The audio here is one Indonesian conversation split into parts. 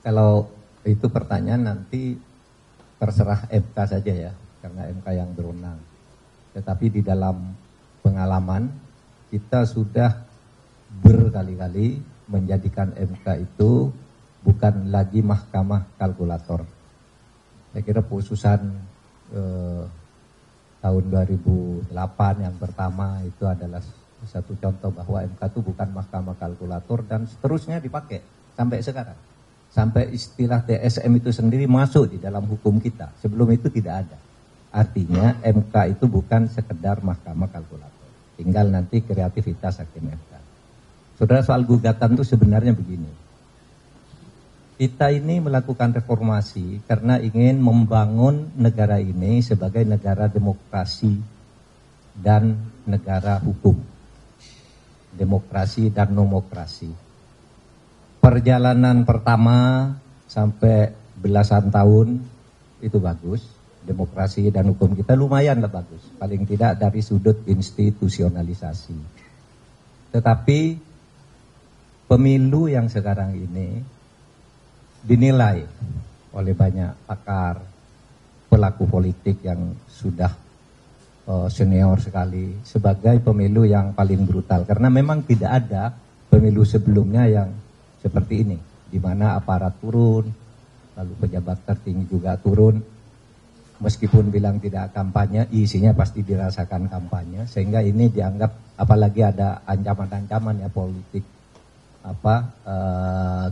Kalau itu pertanyaan nanti terserah MK saja ya, karena MK yang berwenang. Tetapi di dalam pengalaman kita sudah berkali-kali menjadikan MK itu bukan lagi mahkamah kalkulator. Saya kira putusan tahun 2008 yang pertama itu adalah satu contoh bahwa MK itu bukan mahkamah kalkulator, dan seterusnya dipakai sampai sekarang. Sampai istilah TSM itu sendiri masuk di dalam hukum kita. Sebelum itu tidak ada. Artinya MK itu bukan sekedar mahkamah kalkulator. Tinggal nanti kreativitas hakim MK. Saudara, soal gugatan itu sebenarnya begini. Kita ini melakukan reformasi karena ingin membangun negara ini sebagai negara demokrasi dan negara hukum. Demokrasi dan nomokrasi. Perjalanan pertama sampai belasan tahun itu bagus. Demokrasi dan hukum kita lumayanlah bagus. Paling tidak dari sudut institusionalisasi. Tetapi pemilu yang sekarang ini dinilai oleh banyak pakar, pelaku politik yang sudah senior sekali sebagai pemilu yang paling brutal. Karena memang tidak ada pemilu sebelumnya yang seperti ini, di mana aparat turun, lalu pejabat tertinggi juga turun, meskipun bilang tidak kampanye, isinya pasti dirasakan kampanye, sehingga ini dianggap, apalagi ada ancaman-ancaman ya politik,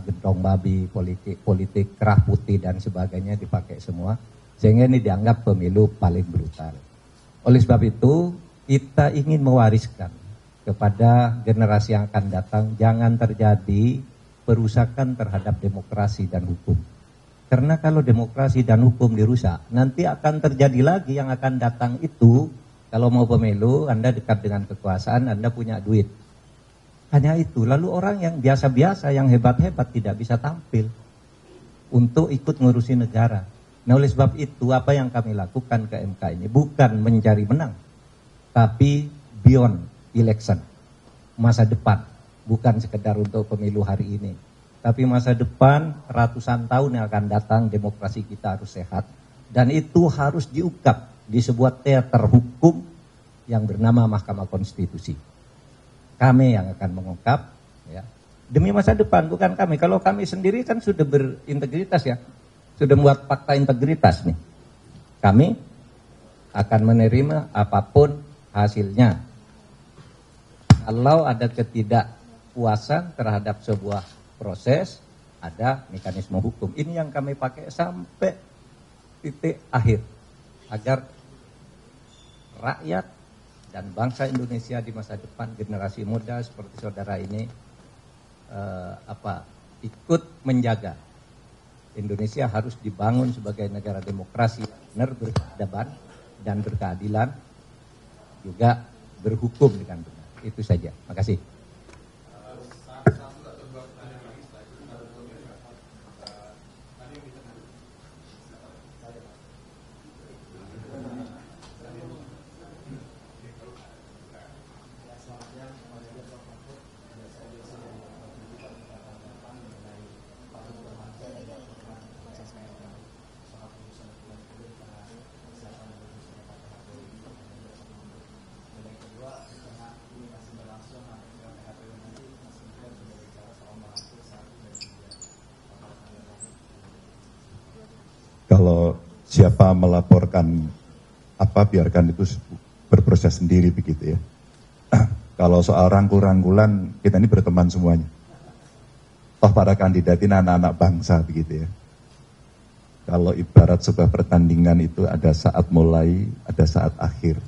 gentong babi, politik kerah putih dan sebagainya dipakai semua, sehingga ini dianggap pemilu paling brutal. Oleh sebab itu, kita ingin mewariskan kepada generasi yang akan datang, jangan terjadi perusakan terhadap demokrasi dan hukum. Karena kalau demokrasi dan hukum dirusak, nanti akan terjadi lagi yang akan datang itu, kalau mau pemilu, Anda dekat dengan kekuasaan, Anda punya duit. Hanya itu, lalu orang yang biasa-biasa, yang hebat-hebat tidak bisa tampil untuk ikut ngurusi negara. Nah, oleh sebab itu, apa yang kami lakukan ke MK ini bukan mencari menang, tapi beyond election, masa depan. Bukan sekedar untuk pemilu hari ini, tapi masa depan ratusan tahun yang akan datang demokrasi kita harus sehat, dan itu harus diungkap di sebuah teater hukum yang bernama Mahkamah Konstitusi. Kami yang akan mengungkap ya, demi masa depan, bukan kami. Kalau kami sendiri kan sudah berintegritas ya, sudah membuat fakta integritas nih. Kami akan menerima apapun hasilnya. Kalau ada ketidakpuasan terhadap sebuah proses, ada mekanisme hukum. Ini yang kami pakai sampai titik akhir, agar rakyat dan bangsa Indonesia di masa depan, generasi muda seperti saudara ini ikut menjaga. Indonesia harus dibangun sebagai negara demokrasi yang benar, berkeadaban dan berkeadilan, juga berhukum dengan benar. Itu saja. Makasih. Kalau siapa melaporkan apa, biarkan itu berproses sendiri begitu ya. Kalau soal rangkul-rangkulan, kita ini berteman semuanya. Toh para kandidat ini anak-anak bangsa begitu ya. Kalau ibarat sebuah pertandingan itu ada saat mulai, ada saat akhir.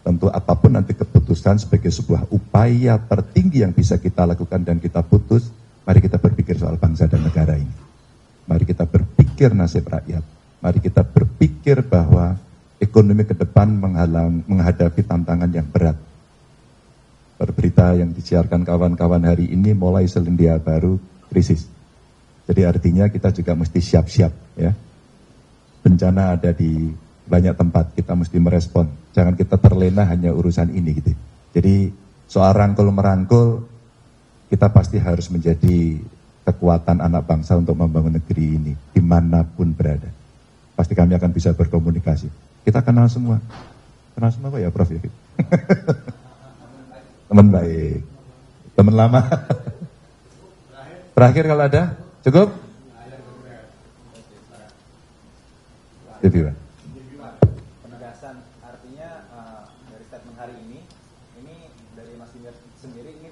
Tentu apapun nanti keputusan sebagai sebuah upaya tertinggi yang bisa kita lakukan dan kita putus, mari kita berpikir soal bangsa dan negara ini. Mari kita berpikir nasib rakyat. Mari kita berpikir bahwa ekonomi ke depan menghadapi tantangan yang berat. Berberita yang disiarkan kawan-kawan hari ini mulai Selandia Baru krisis. Jadi artinya kita juga mesti siap-siap ya. Bencana ada di banyak tempat, kita mesti merespon. Jangan kita terlena hanya urusan ini gitu. Jadi soal rangkul-merangkul, kita pasti harus menjadi kekuatan anak bangsa untuk membangun negeri ini dimanapun berada. Pasti kami akan bisa berkomunikasi. Kita kenal semua kok ya Prof. Teman baik, teman lama. Terakhir kalau ada, cukup? Penegasan artinya dari statement hari ini dari Mas Ganjar sendiri ini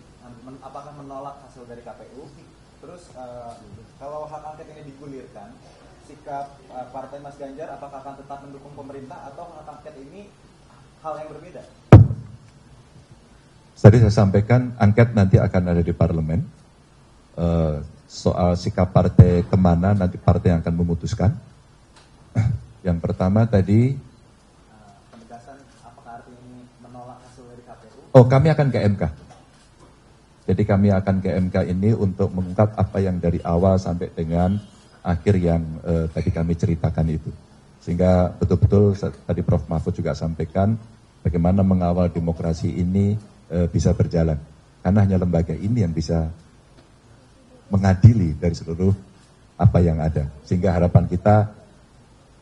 apakah menolak hasil dari KPU? Terus kalau hak angket ini digulirkan, sikap partai Mas Ganjar apakah akan tetap mendukung pemerintah atau hak angket ini hal yang berbeda? Tadi saya sampaikan angket nanti akan ada di parlemen. Soal sikap partai kemana nanti partai yang akan memutuskan. Yang pertama tadi penegasan apakah artinya ini menolak hasil dari KPU? Oh, kami akan ke MK. Jadi kami akan ke MK ini untuk mengungkap apa yang dari awal sampai dengan akhir yang tadi kami ceritakan itu. Sehingga betul-betul tadi Prof. Mahfud juga sampaikan bagaimana mengawal demokrasi ini bisa berjalan. Karena hanya lembaga ini yang bisa mengadili dari seluruh apa yang ada. Sehingga harapan kita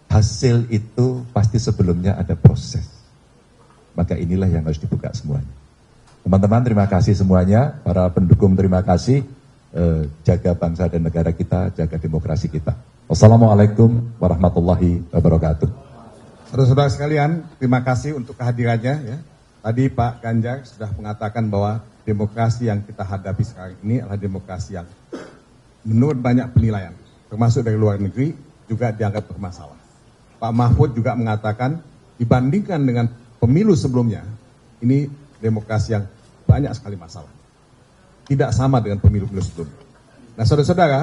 hasil itu pasti sebelumnya ada proses. Maka inilah yang harus dibuka semuanya. Teman-teman terima kasih semuanya, para pendukung terima kasih, jaga bangsa dan negara kita, jaga demokrasi kita. Wassalamualaikum warahmatullahi wabarakatuh. Saudara-saudara sekalian, terima kasih untuk kehadirannya. Ya. Tadi Pak Ganjar sudah mengatakan bahwa demokrasi yang kita hadapi sekarang ini adalah demokrasi yang menurut banyak penilaian, termasuk dari luar negeri, juga dianggap bermasalah. Pak Mahfud juga mengatakan dibandingkan dengan pemilu sebelumnya, ini demokrasi yang banyak sekali masalah. Tidak sama dengan pemilu-pemilu sebelumnya. Nah saudara-saudara,